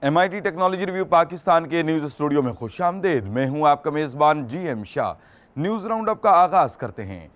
MIT technology review Pakistan के news studio में खुशामदीद। मैं हूं आपका मेज़बान GM Shah. News round up का आगाज़ करते हैं।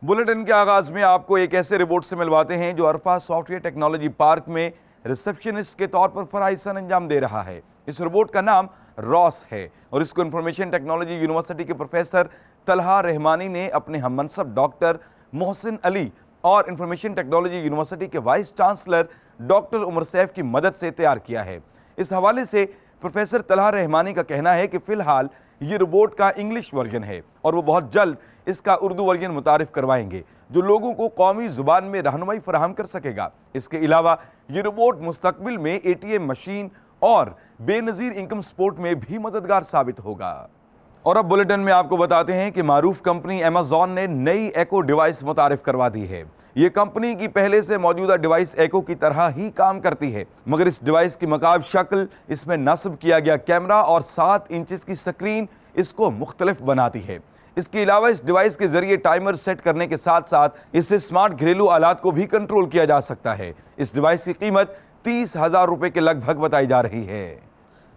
बुलेटिन के आगाज़ में आपको एक ऐसे रिपोर्ट से मिलवाते हैं जो अरफा सॉफ्टवेयर टेक्नोलॉजी पार्क में रिसेप्शनिस्ट के तौर पर फराइज़ सर अंजाम दे रहा है। इस रोबोट का नाम रॉस है और इसको इंफॉर्मेशन टेक्नोलॉजी यूनिवर्सिटी के प्रोफेसर तलहा रहमानी ने अपने हममनसब डॉक्टर मोहसिन अली और इंफॉर्मेशन टेक्नोलॉजी यूनिवर्सिटी के vice chancellor doctor Umar Saif की मदद से तैयार किया है। इस हवाले से प्रोफेसर तलहा रहमानी का कहना है कि फ़िलहाल ये रोबोट का इंग्लिश वर्जन है और वो बहुत जल्द इसका उर्दू वर्जन मुतारिफ करवाएंगे जो लोगों को कौमी ज़ुबान में रहनुमाई फराहम कर सकेगा। इसके अलावा ये रोबोट मुस्तकबिल में ATM मशीन और बेनज़ीर इनकम सपोर्ट में भी मददगार साबित होगा। और अब बुलेटिन में आपको बताते हैं कि मारूफ कंपनी अमेज़ॉन ने नई एको डिवाइस मुतारिफ करवा दी है। ये कंपनी की पहले से मौजूदा डिवाइस एको की तरह ही काम करती है, मगर इस डिवाइस की मकाब शक्ल, इसमें नस्ब किया गया कैमरा और 7 इंचेस की स्क्रीन इसको मुख्तलिफ बनाती है। इसके अलावा इस डिवाइस के जरिए टाइमर सेट करने के साथ साथ इससे स्मार्ट घरेलू आलात को भी कंट्रोल किया जा सकता है। इस डिवाइस की कीमत 30,000 रुपए के लगभग बताई जा रही है।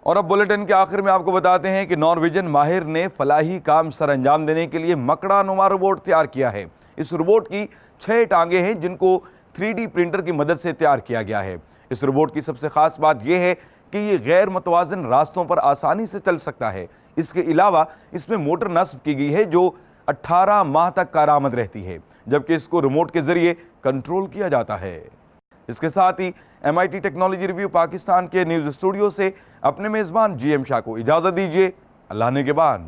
और अब बुलेटिन के आखिर में आपको बताते हैं कि नॉर्वेजन माहिर ने फलाही काम सर अंजाम देने के लिए मकड़ा नुमा रोबोट तैयार किया है। इस रोबोट की 6 टांगे हैं जिनको 3D प्रिंटर की मदद से तैयार किया गया है। इस रोबोट की सबसे खास बात यह है कि ये गैर मुतवाज़िन रास्तों पर आसानी से चल सकता है। इसके अलावा इसमें मोटर नस्ब की गई है जो 18 माह तक कारआमद रहती है, जबकि इसको रिमोट के जरिए कंट्रोल किया जाता है। इसके साथ ही MIT टेक्नोलॉजी रिव्यू पाकिस्तान के न्यूज़ स्टूडियो से अपने मेज़बान GM शाह को इजाज़त दीजिए। अल्लाह ने के बाद।